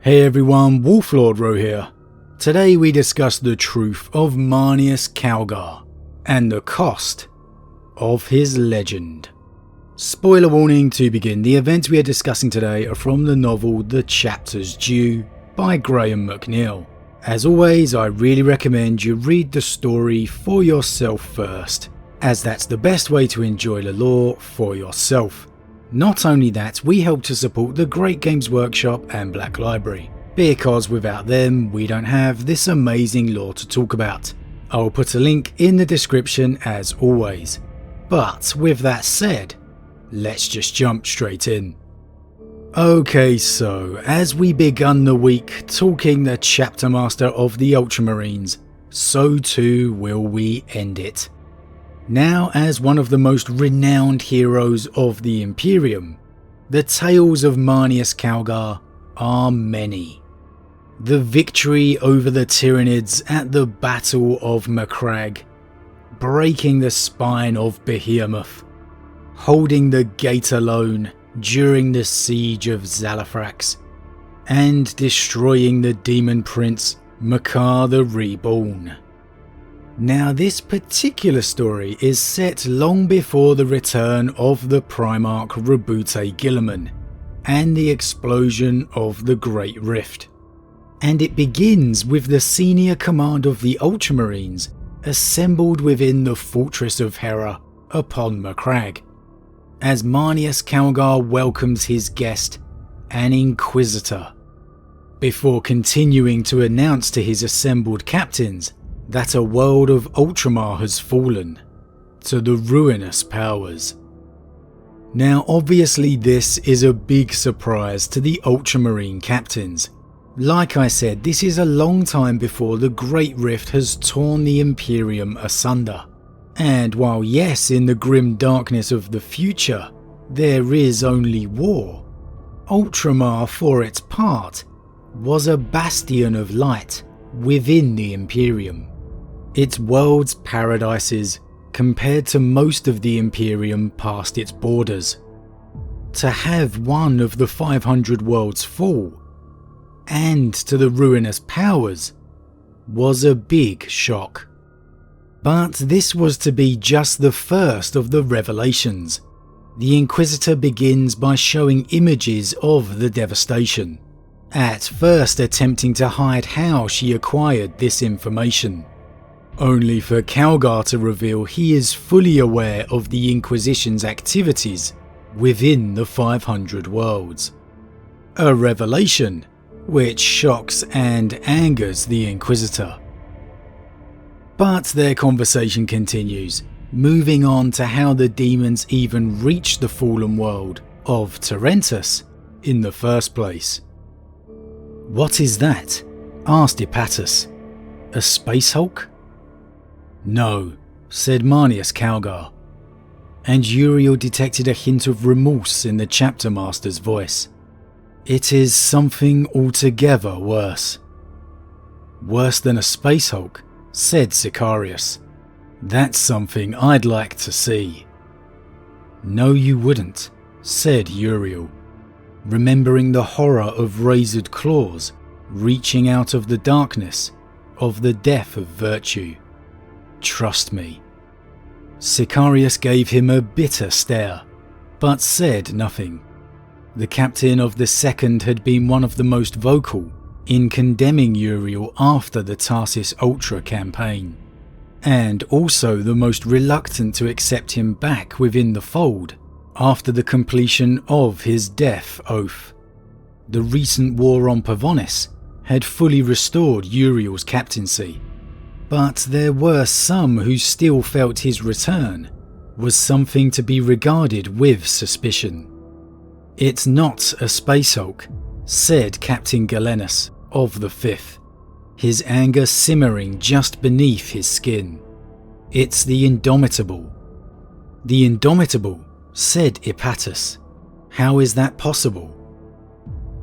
Hey everyone, Wolf Lord Rho here. Today we discuss the truth of Marneus Calgar and the cost of his legend. Spoiler warning to begin, the events we are discussing today are from the novel The Chapters Due by Graham McNeill. As always, I really recommend you read the story for yourself first, as that's the best way to enjoy the lore for yourself. Not only that, we help to support the great Games Workshop and Black Library, because without them we don't have this amazing lore to talk about. I'll put a link in the description as always. But with that said, let's just jump straight in. Okay, so as we begun the week talking the chapter master of the Ultramarines, so too will we end it. Now, as one of the most renowned heroes of the Imperium, the tales of Marneus Calgar are many. The victory over the Tyranids at the Battle of Macragge, breaking the spine of Behemoth, holding the gate alone during the siege of Zalafrax, and destroying the demon prince Makar the Reborn. Now, this particular story is set long before the return of the Primarch Rabute Guilliman and the explosion of the Great Rift, and it begins with the senior command of the Ultramarines assembled within the Fortress of Hera upon Macragge, as Marneus Calgar welcomes his guest, an Inquisitor, before continuing to announce to his assembled captains that a world of Ultramar has fallen to the ruinous powers. Now obviously this is a big surprise to the Ultramarine captains. Like I said, this is a long time before the Great Rift has torn the Imperium asunder. And while yes, in the grim darkness of the future, there is only war, Ultramar for its part was a bastion of light within the Imperium. Its world's paradises compared to most of the Imperium past its borders. To have one of the 500 worlds fall, and to the ruinous powers, was a big shock. But this was to be just the first of the revelations. The Inquisitor begins by showing images of the devastation, at first attempting to hide how she acquired this information, only for Calgar to reveal he is fully aware of the Inquisition's activities within the 500 worlds. A revelation which shocks and angers the Inquisitor. But their conversation continues, moving on to how the demons even reached the fallen world of Tarentus in the first place. "What is that?" asked Ippatus. "A space hulk?" "No," said Marneus Calgar, and Uriel detected a hint of remorse in the chapter master's voice. "It is something altogether worse." "Worse than a space hulk?" said Sicarius. "That's something I'd like to see." "No, you wouldn't," said Uriel, remembering the horror of razored claws reaching out of the darkness of the death of virtue. "Trust me." Sicarius gave him a bitter stare, but said nothing. The captain of the second had been one of the most vocal in condemning Uriel after the Tarsis Ultra campaign, and also the most reluctant to accept him back within the fold after the completion of his death oath. The recent war on Pavonis had fully restored Uriel's captaincy, but there were some who still felt his return was something to be regarded with suspicion. "It's not a space hulk," said Captain Galenus of the 5th, his anger simmering just beneath his skin. "It's the Indomitable." "The Indomitable," said Ippatus. "How is that possible?"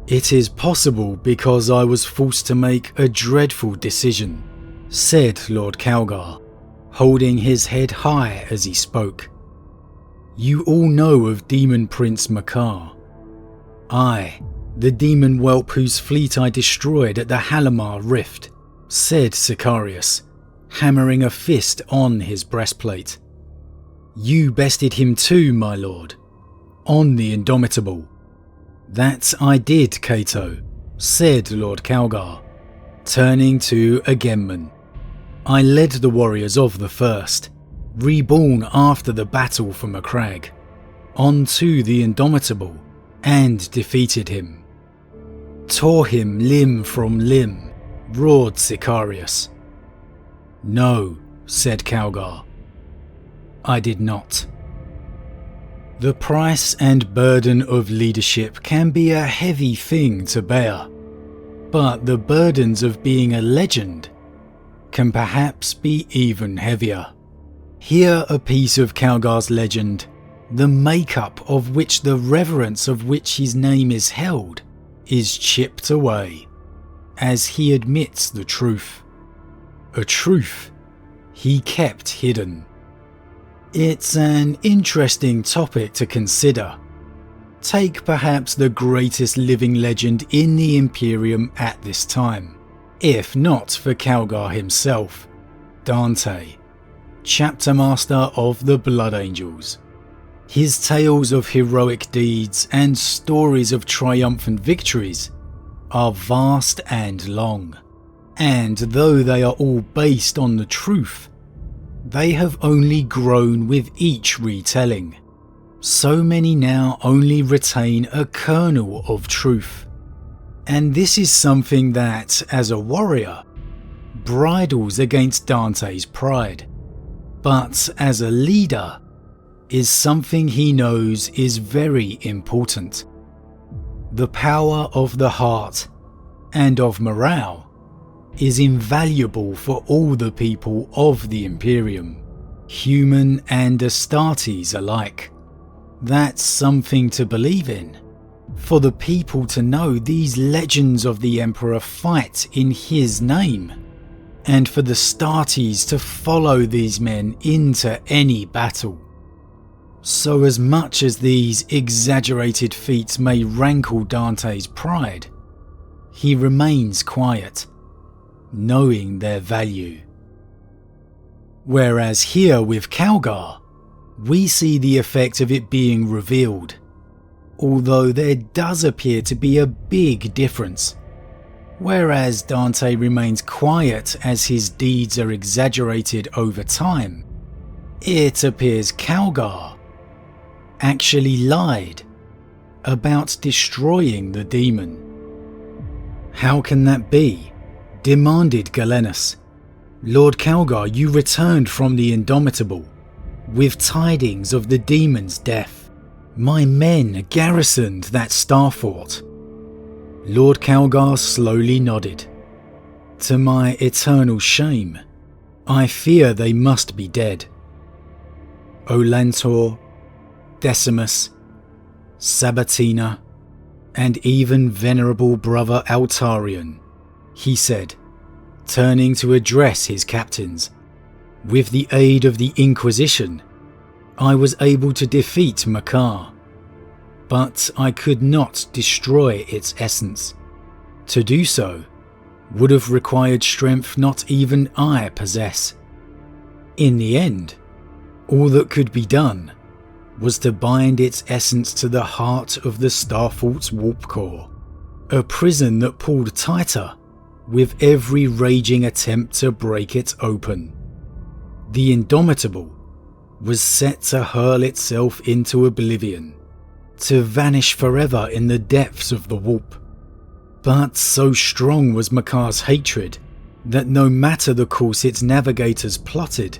"It is possible because I was forced to make a dreadful decision," said Lord Calgar, holding his head high as he spoke. "You all know of Demon Prince Makar. I, the demon whelp whose fleet I destroyed at the Halimar Rift," said Sicarius, hammering a fist on his breastplate. "You bested him too, my lord, on the Indomitable." "That I did, Cato," said Lord Calgar, turning to Agamemnon. "I led the warriors of the first, reborn after the battle for Macragge, onto the Indomitable and defeated him." "Tore him limb from limb," roared Sicarius. "No," said Calgar, "I did not." The price and burden of leadership can be a heavy thing to bear, but the burdens of being a legend can perhaps be even heavier. Here a piece of Calgar's legend, the makeup of which, the reverence of which his name is held, is chipped away, as he admits the truth. A truth he kept hidden. It's an interesting topic to consider. Take perhaps the greatest living legend in the Imperium at this time, if not for Calgar himself, Dante, chapter master of the Blood Angels. His tales of heroic deeds and stories of triumphant victories are vast and long, and though they are all based on the truth, they have only grown with each retelling. So many now only retain a kernel of truth, and this is something that, as a warrior, bridles against Dante's pride, but as a leader, is something he knows is very important. The power of the heart and of morale is invaluable for all the people of the Imperium, human and Astartes alike. That's something to believe in, for the people to know these legends of the Emperor fight in his name, and for the Astartes to follow these men into any battle. So as much as these exaggerated feats may rankle Dante's pride, he remains quiet, knowing their value. Whereas here with Calgar, we see the effect of it being revealed, although there does appear to be a big difference. Whereas Dante remains quiet as his deeds are exaggerated over time, it appears Calgar actually lied about destroying the demon. "How can that be?" demanded Galenus. "Lord Calgar, you returned from the Indomitable with tidings of the demon's death. My men garrisoned that star fort." Lord Calgar slowly nodded. "To my eternal shame, I fear they must be dead. Olantor, Decimus, Sabatina, and even venerable brother Altarian," he said, turning to address his captains. "With the aid of the Inquisition, I was able to defeat Makar, but I could not destroy its essence. To do so would have required strength not even I possess. In the end, all that could be done was to bind its essence to the heart of the Starfort's warp core, a prison that pulled tighter with every raging attempt to break it open. The Indomitable was set to hurl itself into oblivion, to vanish forever in the depths of the warp. But so strong was Makar's hatred that no matter the course its navigators plotted,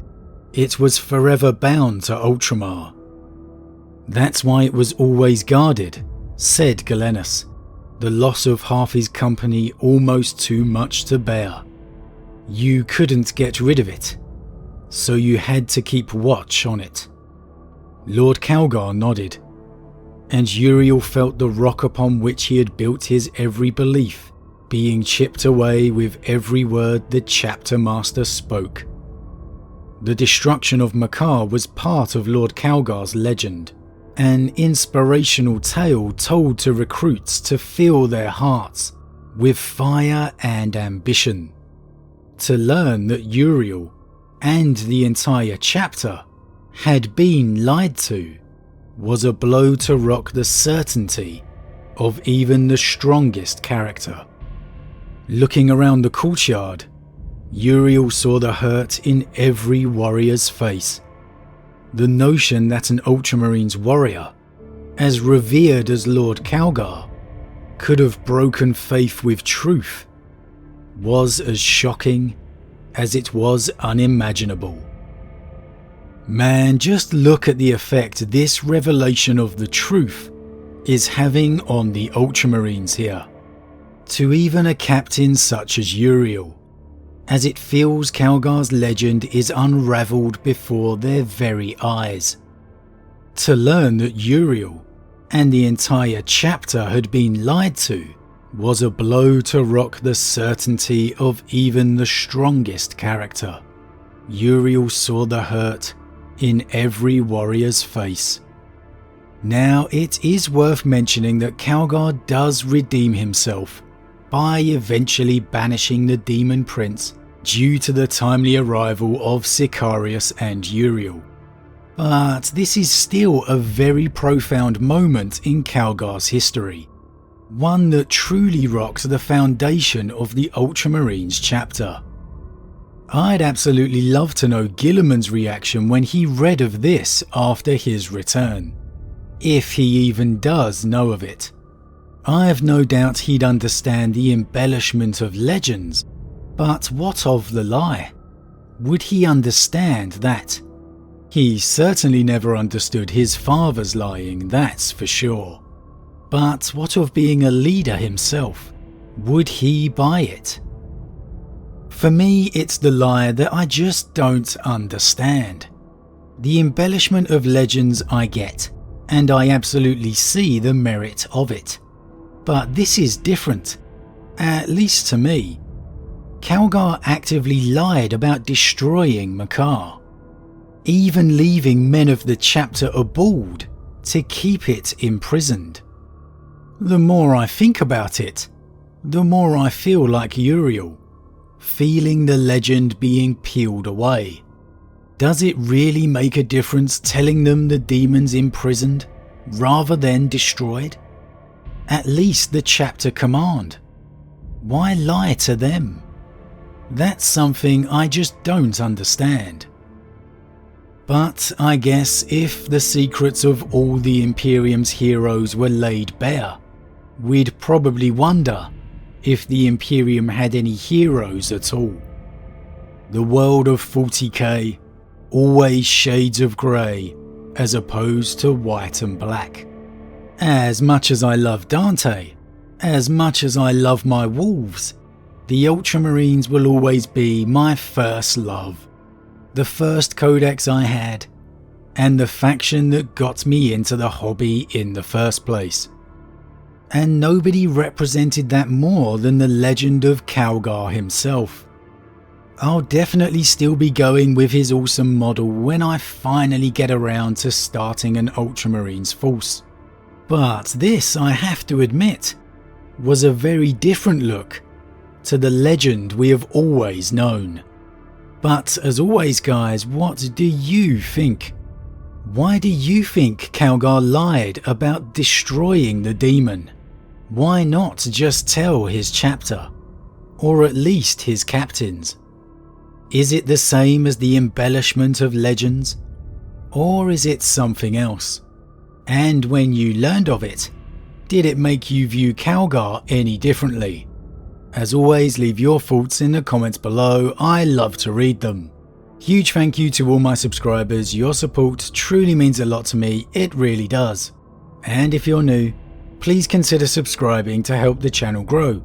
it was forever bound to Ultramar. That's why it was always guarded, said Galenus, the loss of half his company almost too much to bear. You couldn't get rid of it, so you had to keep watch on it. Lord Calgar nodded, and Uriel felt the rock upon which he had built his every belief being chipped away with every word the chapter master spoke. The destruction of Makar was part of Lord Calgar's legend, an inspirational tale told to recruits to fill their hearts with fire and ambition. To learn that Uriel and the entire chapter had been lied to was a blow to rock the certainty of even the strongest character. Looking around the courtyard, Uriel saw the hurt in every warrior's face. The notion that an Ultramarines warrior, as revered as Lord Calgar, could have broken faith with truth was as shocking as it was unimaginable. Man, just look at the effect this revelation of the truth is having on the Ultramarines here. To even a captain such as Uriel, as it feels Calgar's legend is unravelled before their very eyes. To learn that Uriel and the entire chapter had been lied to was a blow to rock the certainty of even the strongest character. Uriel saw the hurt in every warrior's face. Now it is worth mentioning that Calgar does redeem himself by eventually banishing the Demon Prince due to the timely arrival of Sicarius and Uriel. But this is still a very profound moment in Calgar's history, one that truly rocks the foundation of the Ultramarines chapter. I'd absolutely love to know Guilliman's reaction when he read of this after his return, if he even does know of it. I have no doubt he'd understand the embellishment of legends, but what of the lie? Would he understand that? He certainly never understood his father's lying, that's for sure. But what of being a leader himself? Would he buy it? For me, it's the lie that I just don't understand. The embellishment of legends I get, and I absolutely see the merit of it. But this is different, at least to me. Calgar actively lied about destroying Makar, even leaving men of the chapter aboard to keep it imprisoned. The more I think about it, the more I feel like Uriel, feeling the legend being peeled away. Does it really make a difference telling them the demon's imprisoned rather than destroyed? At least the chapter command. Why lie to them? That's something I just don't understand. But I guess if the secrets of all the Imperium's heroes were laid bare, we'd probably wonder if the Imperium had any heroes at all. The world of 40k, always shades of grey as opposed to white and black. As much as I love Dante, as much as I love my wolves, the Ultramarines will always be my first love, the first codex I had, and the faction that got me into the hobby in the first place. And nobody represented that more than the legend of Calgar himself. I'll definitely still be going with his awesome model when I finally get around to starting an Ultramarines force. But this, I have to admit, was a very different look to the legend we have always known. But as always guys, what do you think? Why do you think Calgar lied about destroying the demon? Why not just tell his chapter? Or at least his captains? Is it the same as the embellishment of legends? Or is it something else? And when you learned of it, did it make you view Calgar any differently? As always, leave your thoughts in the comments below, I love to read them. Huge thank you to all my subscribers, your support truly means a lot to me, it really does. And if you're new, please consider subscribing to help the channel grow.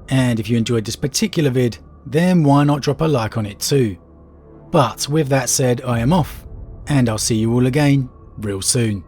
And if you enjoyed this particular vid, then why not drop a like on it too. But with that said, I am off, and I'll see you all again real soon.